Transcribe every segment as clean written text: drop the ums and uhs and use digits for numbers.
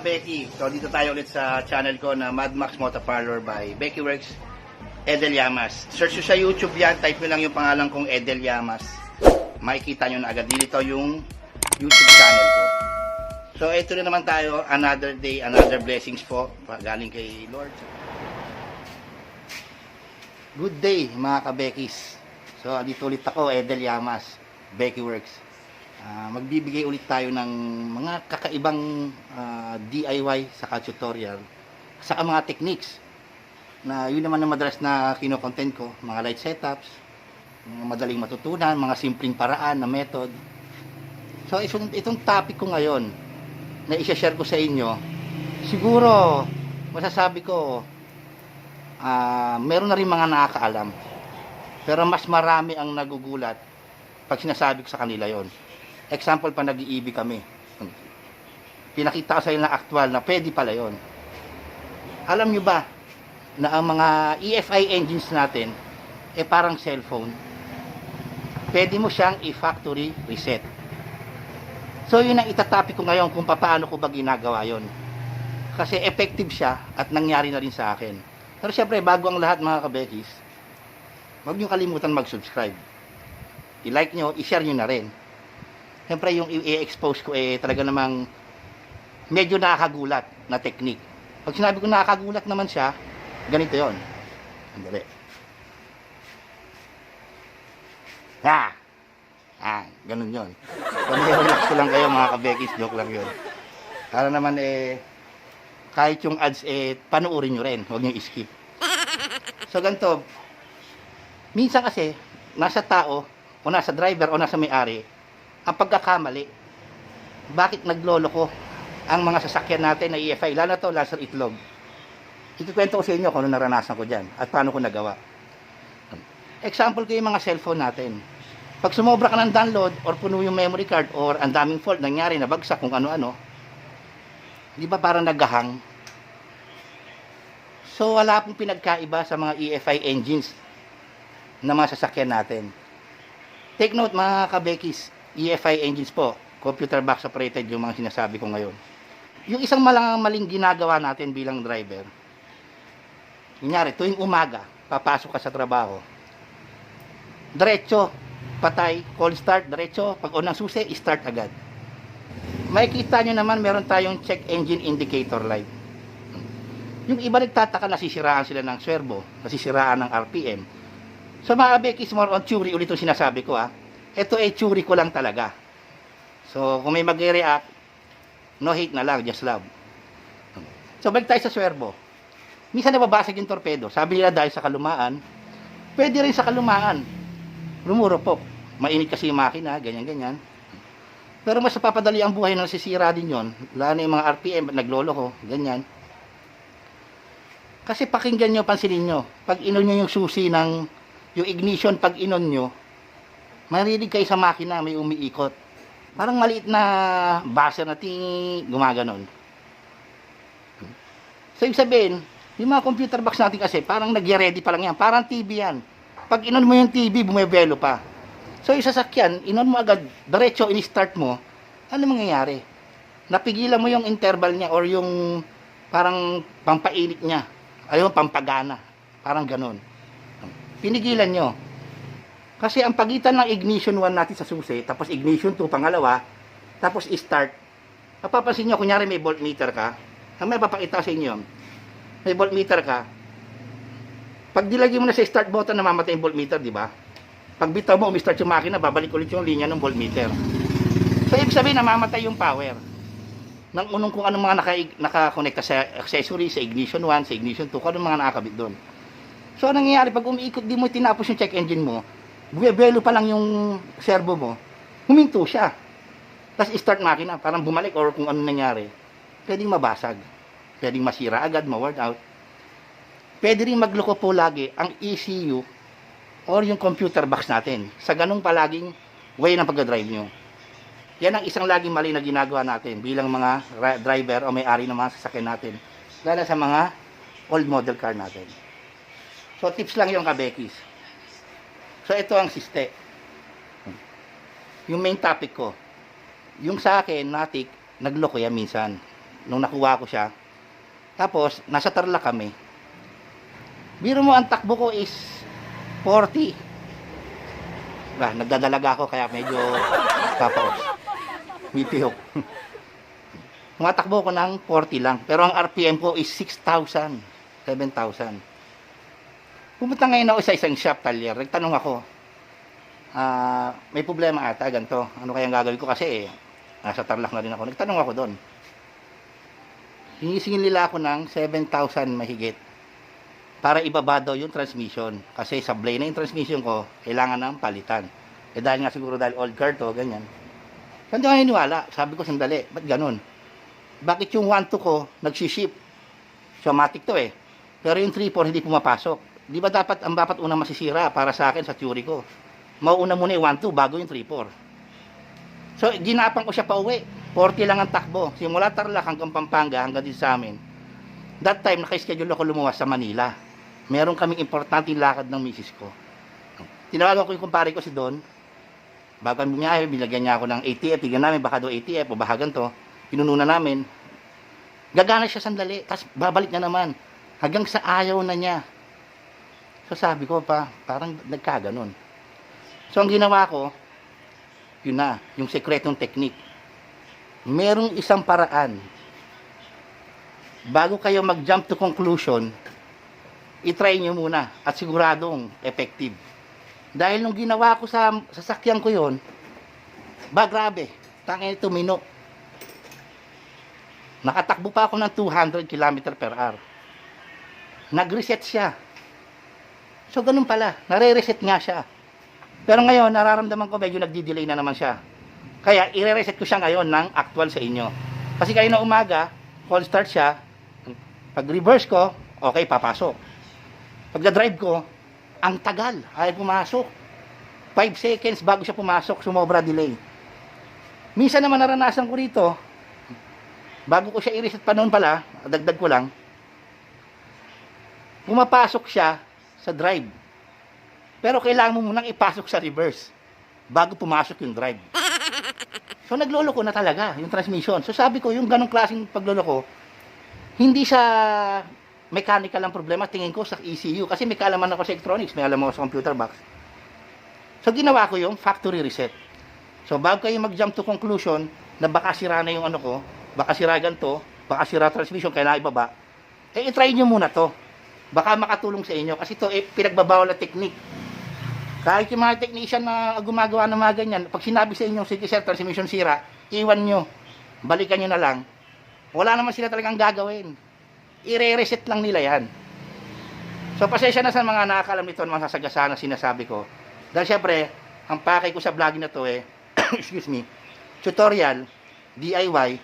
ka-Becky, so dito tayo ulit sa channel ko na Mad Max Moto Parlor by Becky Works, Edel Llamas. Search nyo sa YouTube yan, type nyo lang yung pangalan kong Edel Llamas. Makikita nyo na agad. Dito yung YouTube channel ko. So ito na naman tayo, another day, another blessings po, galing kay Lord. Good day mga ka-Beckys. So dito ulit ako, Edel Llamas, Becky Works. Magbibigay ulit tayo ng mga kakaibang DIY saka tutorial saka mga techniques na yun naman ang madalas na kino-content ko, mga light setups, mga madaling matutunan, mga simpleng paraan na method. So itong topic ko ngayon na i-share ko sa inyo, siguro masasabi ko meron na rin mga nakakaalam, pero mas marami ang nagugulat pag sinasabi ko sa kanila yon. Example pa, nag-iibig kami. Pinakita ko sa inyo na actual na pwede pala yon. Alam nyo ba na ang mga EFI engines natin parang cellphone? Pwede mo siyang i-factory reset. So yun ang itatopic ko ngayon kung paano ko ba ginagawa yon. Kasi effective siya at nangyari na rin sa akin. Pero syempre, bago ang lahat mga ka-Beckys, huwag nyo kalimutan mag-subscribe. I-like nyo, i-share nyo na rin. Siyempre yung i-expose ko talaga namang medyo nakakagulat na technique. Pag sinabi ko nakakagulat naman siya, ganito yon. Andali. Ganun yon. Relax ko lang kayo mga ka-Beckys, joke lang yon. Para naman kahit yung ads panuorin nyo rin, huwag nyo i-skip. So ganito, minsan kasi nasa tao o nasa driver o nasa may-ari ang pagkakamali. Bakit nagloloko ang mga sasakyan natin na EFI, lalo na to laser itlog. Ikukwento ko sa inyo kung ano naranasan ko dyan at paano ko nagawa. Example ko yung mga cellphone natin. Pag sumobra ka ng download or puno yung memory card or ang daming fault nangyari, nabagsak kung ano-ano, di ba parang naghahang? So wala pong pinagkaiba sa mga EFI engines na mga sasakyan natin. Take note mga ka-Beckys, EFI engines po, computer box operated yung mga sinasabi ko ngayon. Yung isang maling ginagawa natin bilang driver, kunyari tuwing umaga papasok ka sa trabaho, diretso, patay, call start, diretso, pag unang susi, start agad. Makikita nyo naman meron tayong check engine indicator light. Yung iba nagtataka, nasisiraan sila ng servo, nasisiraan ng RPM. So mga Beckys, more on theory ulit yung sinasabi ko ito theory ko lang talaga. So kung may mag-react, no hate na lang, just love. So balik tayo sa servo. Minsan nababasag yung torpedo. Sabi nila dahil sa kalumaan, pwede rin sa kalumaan. Lumurupok. Mainit kasi yung makina, ganyan-ganyan. Pero mas napapadali ang buhay na nasisira din yon. Lalo na yung mga RPM, nagloloko, ganyan. Kasi pakinggan nyo, pansinin nyo. Pag inon nyo yung susi ng, yung ignition, pag inon nyo, marinig kayo sa makina, may umiikot. Parang maliit na buzzer na gumaganon. So, ibig sabihin, yung mga computer box natin kasi, parang nag-ready pa lang yan. Parang TV yan. Pag inon mo yung TV, bumibelo pa. So, yung sasakyan, inon mo agad, diretso, in-start mo, ano mangyayari? Napigilan mo yung interval niya or yung parang pampainit niya. Ayaw, pampagana. Parang ganon. Pinigilan nyo. Kasi ang pagitan ng ignition 1 natin sa susi, tapos ignition 2 pangalawa, tapos start. Mapapansin nyo, kunyari may voltmeter ka, may papakita sa inyo, may voltmeter ka, pag dilagay mo na sa start button, namamatay yung voltmeter, di ba? Pag bitaw mo, umi-start yung makina, babalik ulit yung linya ng voltmeter. So, ibig sabihin, namamatay yung power ng unong kung anong mga nakakonekta sa accessory, sa ignition 1, sa ignition 2, kung anong mga nakakabit doon. So, anong nangyayari, pag umiikot, di mo tinapos yung check engine mo, bumibelo pa lang yung servo mo, huminto siya. Tapos start makina, parang bumalik or kung ano nangyari. Pwedeng mabasag. Pwedeng masira agad, ma-worn out. Pwede rin magloko po lagi ang ECU or yung computer box natin. Sa ganung palaging way ng pagdadrive nyo. Yan ang isang laging mali na ginagawa natin bilang mga driver o may-ari ng mga sasakyan natin. Lalo sa mga old model car natin. So tips lang yung ka-Beckys. So ito ang siste. Yung main topic ko. Yung sa akin, natik, nagloko yan minsan. nung nakuha ko siya. Tapos, nasa Tarlac kami. Biro mo, ang takbo ko is 40. Nagdadalaga ako kaya medyo papaos. Mipihok. Tumatakbo ko ng 40 lang. Pero ang RPM ko is 6,000, 7,000. Pumunta ngayon ako sa isang shop, talyer. Nagtanong ako, may problema ata, ganito. Ano kayang gagawin ko kasi nasa Tarlac na rin ako. Nagtanong ako doon. Hinisingin nila ako ng 7,000 mahigit para ibaba daw yung transmission. Kasi sablay na yung transmission ko, kailangan ng palitan. Dahil nga siguro dahil old car to, ganyan. So, hindi ako naniniwala. Sabi ko, sandali, ba't ganun? Bakit yung 1.2 ko nagsiship? Somatic to Pero yung 3.4 hindi pumapasok. Di ba dapat ang dapat unang masisira para sa akin sa theory ko? Mauuna muna yung 1.2 bago yung 3.4. So, ginapang ko siya pa uwi. 40 lang ang takbo. Simula Tarlac hanggang Pampanga, hanggang din sa amin. That time, naka-schedule ako lumuwas sa Manila. Meron kaming importanteng lakad ng misis ko. Tinawagan ko yung kumpare ko si Don. Bago kami bumiyahe, binagyan niya ako ng ATF. Tignan namin, baka daw ATF o baka ganito. Pinununa namin. Gagana siya sandali, tapos babalik na naman. Hanggang sa ayaw na niya. So sabi ko pa, parang nagkaganon. So ang ginawa ko, yun na, yung sekretong technique. Merong isang paraan. Bago kayo mag-jump to conclusion, itry nyo muna at siguradong effective. Dahil nung ginawa ko sa sasakyan ko yon, grabe, tangin ito mino. Nakatakbo pa ako ng 200 km per hour. Nag-reset siya. So ganun pala, nare-reset nga siya. Pero ngayon, nararamdaman ko medyo nagdi-delay na naman siya. Kaya, i-reset ko siya ngayon ng actual sa inyo. Kasi kayo na umaga, call start siya. Pag reverse ko, okay, papasok. Pag drive ko, ang tagal, ay pumasok. 5 seconds bago siya pumasok, sumobra delay. Minsan naman naranasan ko rito, bago ko siya i-reset pa noon pala, dagdag ko lang, pumapasok siya sa drive. Pero kailangan mo munang ipasok sa reverse bago pumasok yung drive. So nagloloko na talaga yung transmission. So sabi ko, yung ganong klaseng pagloloko, hindi sa mechanical ang problema, tingin ko sa ECU. Kasi may kaalaman ako sa electronics, may alam ako sa computer box. So ginawa ko yung factory reset. So bago kayo mag-jump to conclusion na baka sira na yung ano ko, baka sira ganito, baka sira transmission, kailangan ibaba, i-try nyo muna to. Baka makatulong sa inyo. Kasi ito, pinagbabawal na technique. Kahit yung mga technician na gumagawa ng mga ganyan, pag sinabi sa inyo, sige sir, transmission sira, iwan nyo, balikan nyo na lang. Wala naman sila talagang gagawin. I-reset lang nila yan. So, pasensya na sa mga nakakalam nito, mga sasagasaan na sinasabi ko. Dahil syempre, ang pakay ko sa vlogging na to excuse me, tutorial, DIY,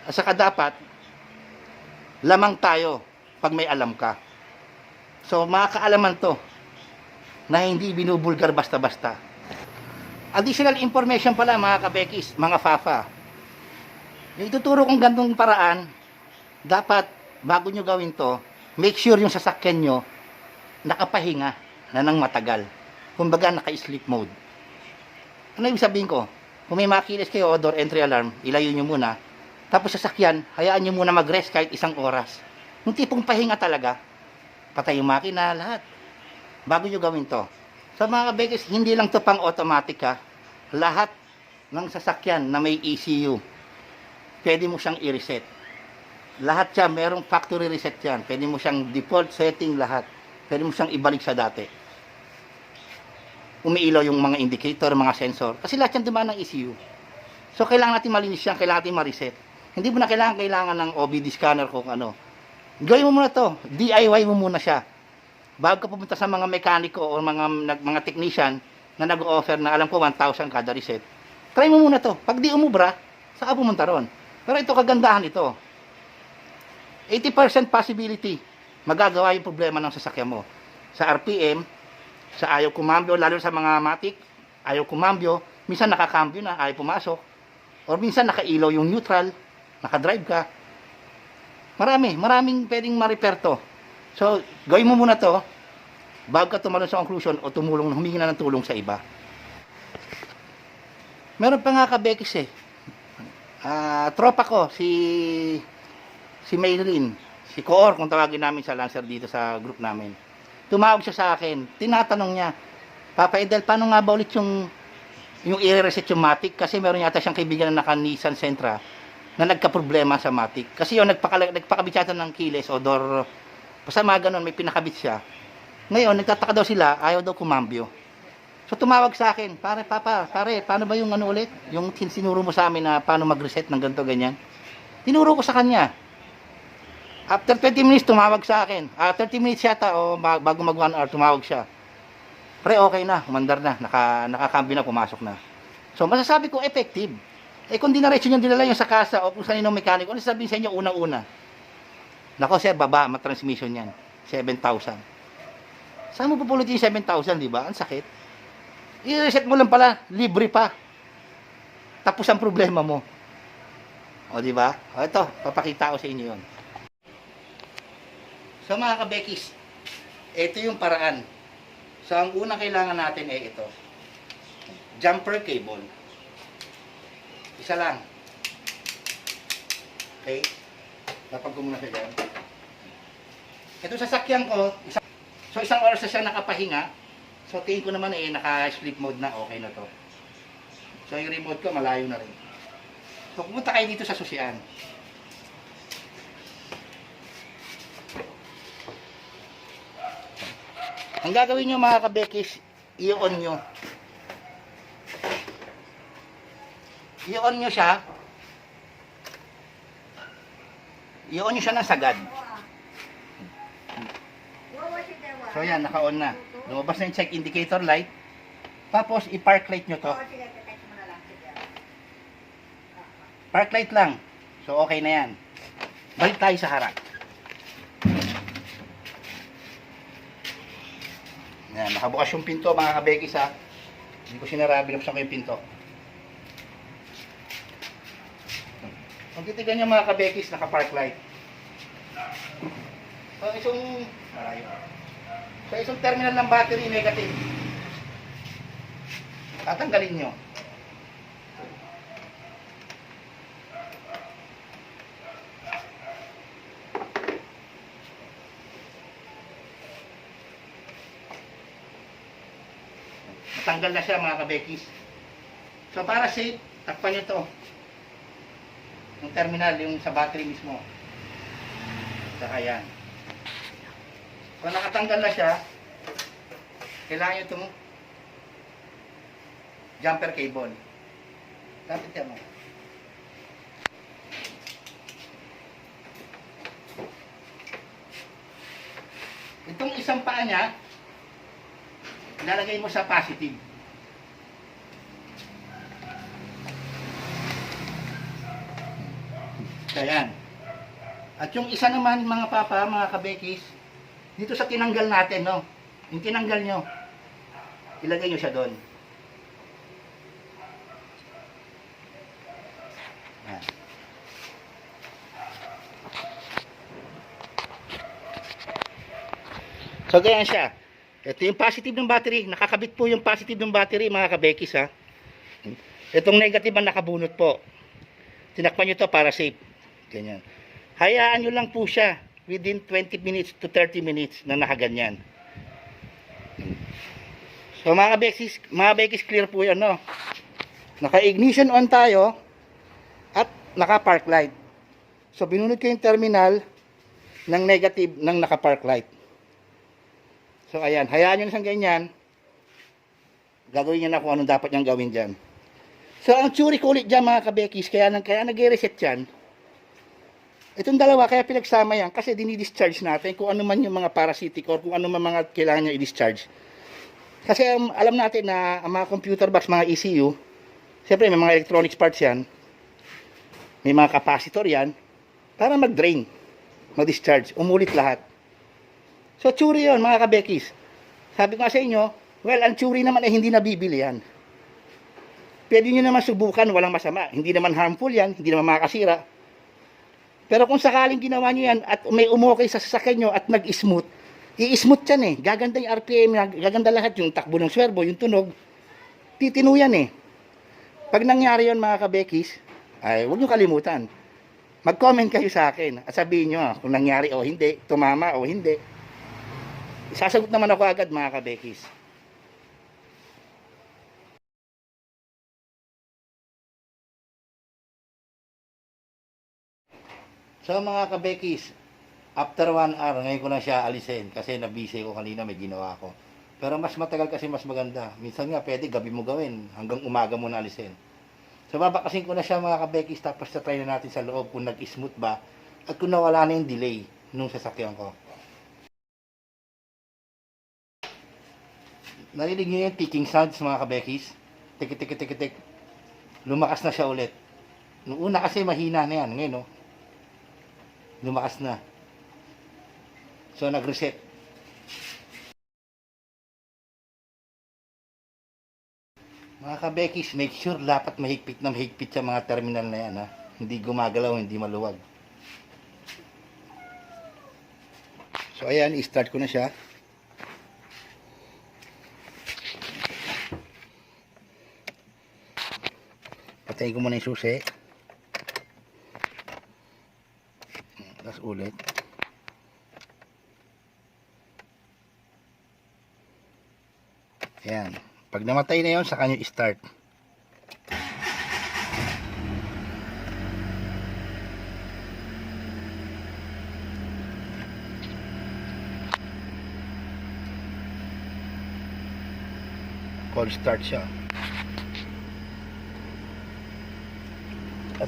at saka dapat, lamang tayo pag may alam ka. So, makakaalaman to, na hindi binubulgar basta-basta. Additional information pala mga kabekis, mga fafa. Yung ituturo kong gantong paraan, dapat bago nyo gawin to, make sure yung sasakyan nyo nakapahinga na ng matagal. Kumbaga naka-sleep mode. Ano ibig sabihin ko? Kung may makilis kayo o door entry alarm, ilayo nyo muna. Tapos sasakyan, hayaan nyo muna mag-rest kahit 1 oras. Yung tipong pahinga talaga, patay yung makina, lahat. Bago nyo gawin to. Sa mga kabekis, hindi lang to pang automatic ha. Lahat ng sasakyan na may ECU, pwede mo siyang i-reset. Lahat siya, merong factory reset yan. Pwede mo siyang default setting lahat. Pwede mo siyang ibalik sa dati. Umiilaw yung mga indicator, mga sensor. Kasi lahat yan dumaan ng ECU. So, kailangan natin malinis yan, kailangan natin ma-reset. Hindi mo na kailangan ng OBD scanner kung ano. Gawin mo muna to. DIY mo muna siya. Bago ka pumunta sa mga mekaniko o mga technician na nag-offer na alam ko 1,000 kada reset, try mo muna to. Pag di umubra, saka pumunta ron. Pero ito, kagandahan ito. 80% possibility magagawa yung problema ng sasakyan mo. Sa RPM, sa ayaw kumambyo, lalo sa mga matic, ayaw kumambyo, minsan nakakambyo na, ayaw pumasok. Or minsan nakailaw yung neutral, nakadrive ka. Maraming pwedeng ma-repair to. So, gawin mo muna to bago ka tumalon sa conclusion o humingi na ng tulong sa iba. Meron pa nga kabekis tropa ko, si si Maylin, si Koor, kung tawagin namin sa Lancer dito sa group namin. Tumawag siya sa akin, tinatanong niya, Papa Edel, paano nga ba ulit yung i-reset yung Matic? Kasi meron yata siyang kaibigan na naka-Nissan Sentra na nagka-problema sa Matic. Kasi yun, nagpakabit yata ng keyless o door, basta mga ganun, may pinakabit siya. Ngayon, nagtataka daw sila, ayaw daw kumambyo. So tumawag sa akin, pare, paano ba yung ano ulit? Yung sinuro mo sa amin na paano mag-reset ng ganito, ganyan. Tinuro ko sa kanya. After 20 minutes, tumawag sa akin. 30 minutes yata, o bago mag 1 hour, tumawag siya. Pre, okay na, umandar na, nakakambyo na, pumasok na. So masasabi ko, effective. Kung dinaretso nyo dinala yung sa kasa o kung saan yung mekaniko, ano sabihin sa inyo unang-una? Nako sir, baba, matransmission yan. 7,000. Saan mo pupulutin yung 7,000, di ba? Ang sakit. I-reset mo lang pala, libre pa. Tapos ang problema mo. O, di ba? O, ito, papakita ko sa inyo yun. So, mga kabekis, ito yung paraan. So, ang unang kailangan natin ay ito. Jumper cable. Isa lang. Okay? Lapag ko muna siya dyan. Ito sasakyan ko, isang oras na siya nakapahinga. So, tingin ko naman naka-sleep mode na, okay na to. So, yung remote ko, malayo na rin. So, pumunta kayo dito sa susian. Ang gagawin nyo mga kabekis, i-on nyo. I-on nyo siya. I-on nyo siya ng sagad. So, yan, naka-on na. Lumabas na yung check indicator light. Tapos, i-park light nyo to. Park light lang. So, okay na yan. Balik tayo sa harap. Yan, nakabukas yung pinto mga kabekis ha. Hindi ko sinara, binuksan ko yung pinto. Kung titigan nyo mga kabekis, naka-park light. So, isang malayo. So, isang terminal ng battery negative. Tatanggalin nyo. Natanggal na siya mga kabekis. So, para safe, takpan nyo to. Yung terminal, yung sa battery mismo. Saka yan. Kung nakatanggal na siya, kailangan nyo itong jumper cable. Tapit yan mo. Itong isang paa niya, ilalagay mo sa positive. Ayan. At yung isa naman mga papa, mga kabekis, dito sa tinanggal natin, no? Yung tinanggal nyo, ilagay nyo siya doon. Ayan. So, ganyan siya. Ito yung positive ng battery. Nakakabit po yung positive ng battery, mga kabekis, ha. Itong negative ang nakabunot po. Tinakpan nyo to para safe. Ganyan. Hayaan nyo lang po siya within 20 minutes to 30 minutes na nakaganyan. So mga bekis clear po yan, no? Naka-ignition on tayo at naka-park light. So binunod ko yung terminal ng negative ng naka-park light. So ayan, hayaan nyo na siyang ganyan. Gagawin nyo na kung anong dapat niyang gawin dyan. So ang tsuri ko ulit dyan mga kabekis, kaya nag-reset yan. Itong dalawa, kaya pinagsama yan kasi dinidischarge natin kung ano man yung mga parasitic or kung ano man mga kailangan niya i-discharge. Kasi alam natin na ang mga computer box, mga ECU, siyempre may mga electronics parts yan, may mga capacitor yan, para mag-drain, mag-discharge, umulit lahat. So, tsuri yun mga kabekis. Sabi ko nga sa inyo, well, ang tsuri naman ay hindi nabibili yan. Pwede nyo naman subukan, walang masama. Hindi naman harmful yan, hindi naman makakasira. Pero kung sakaling ginawa nyo yan at may umokay sa sasakyan nyo at nag-smooth, i-smooth yan eh. Gaganda yung RPM, gaganda lahat yung takbo ng swerbo, yung tunog. Titino yan eh. Pag nangyari yun mga kabekis, ay huwag nyo kalimutan. Mag-comment kayo sa akin at sabihin nyo kung nangyari o hindi, tumama o hindi. Isasagot naman ako agad mga kabekis. So mga kabekis, after 1 hour, ngayon ko lang siya alisin kasi nabisi ko kanina, may ginawa ko. Pero mas matagal kasi mas maganda. Minsan nga pwede gabi mo gawin, hanggang umaga mo na alisin. So babakasin ko na siya mga kabekis, tapos try na natin sa loob kung nag-smooth ba at kung nawala na yung delay nung sasakyan ko. Narinig niyo yung ticking sounds mga kabekis? Tik tik tik tik tik. Lumakas na siya ulit. Nung una kasi mahina na yan, ngayon no. Lumakas na. So nag-reset. Mga kabekis, make sure dapat mahigpit na mahigpit sa mga terminal na yan ha. Hindi gumagalaw, hindi maluwag. So ayan, i-start ko na siya. Patayin ko muna yung susi. Tapos ulit. Ayan. Pag namatay na yun, saka nyo i-start. Cold start siya.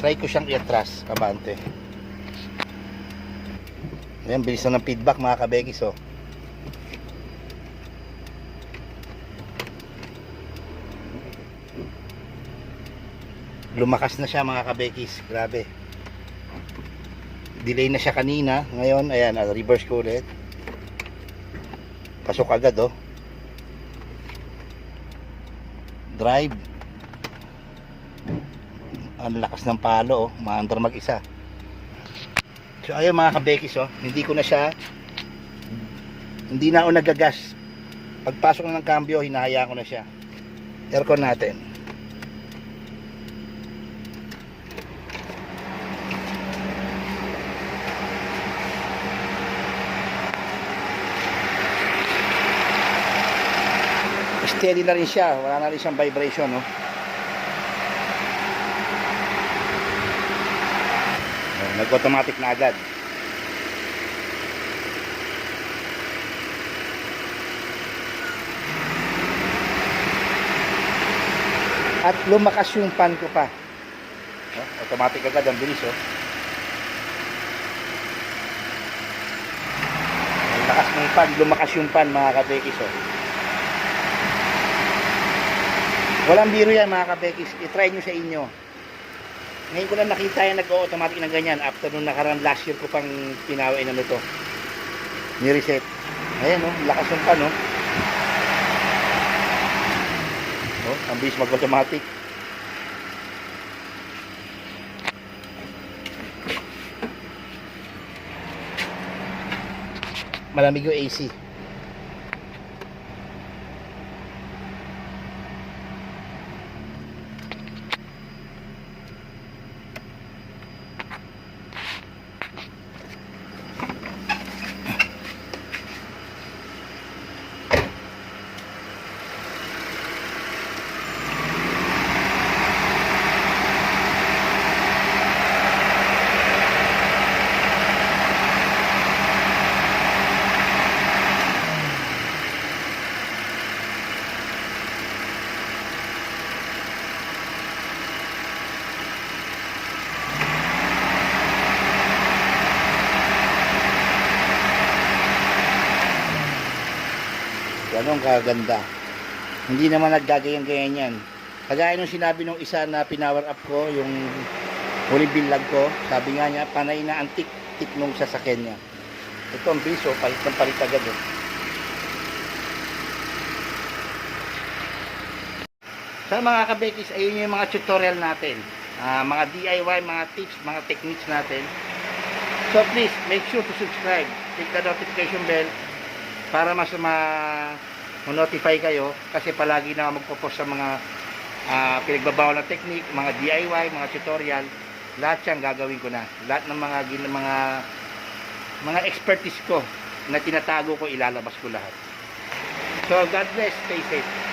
Try ko siyang i-atras, kabante. Ayan, bilis na ng feedback mga kabekis oh. Lumakas na siya mga kabekis, grabe. Delay na siya kanina, ngayon ayan, reverse ko ulit. Pasok agad oh. Drive. Ang lakas ng palo oh, maandar mag-isa. So ayun mga kabekis oh, hindi na ako nagagas. Pagpasok ng cambio, hinahayaan ko na siya. Aircon natin. Steady na rin siya, wala na rin siyang vibration no? Nag-automatic na agad. At lumakas yung fan ko pa. Automatic agad, ang bilis oh. Lakas ng fan, lumakas yung fan mga kabekis oh. Walang biro yan mga kabekis, i-try nyo sa inyo. Ngayon ko lang nakita yan nag-automatic na ganyan after nung nakaraan last year ko pang pinawain ano to. Ni-reset. Ayan oh, lakas yung pan oh. Oh, ang bilis mag-automatic. Malamig yung AC. Ganun kaganda. Hindi naman naggagayan-gayan yan. Kagaya nung sinabi nung isa na pinower up ko, yung huling bilag ko, sabi nga niya, panay na ang tik-tik nung sasakyan niya. Ito ang biso, palit ng palit agad eh. So mga kabekis, ayun yung mga tutorial natin. Mga DIY, mga tips, mga techniques natin. So please, make sure to subscribe. Click the notification bell para mas ma-notify kayo kasi palagi na magpo-post sa mga pinagbabawal na technique, mga DIY, mga tutorial. Lahat yan gagawin ko na. Lahat ng mga expertise ko na tinatago ko, ilalabas ko lahat. So, God bless. Stay safe.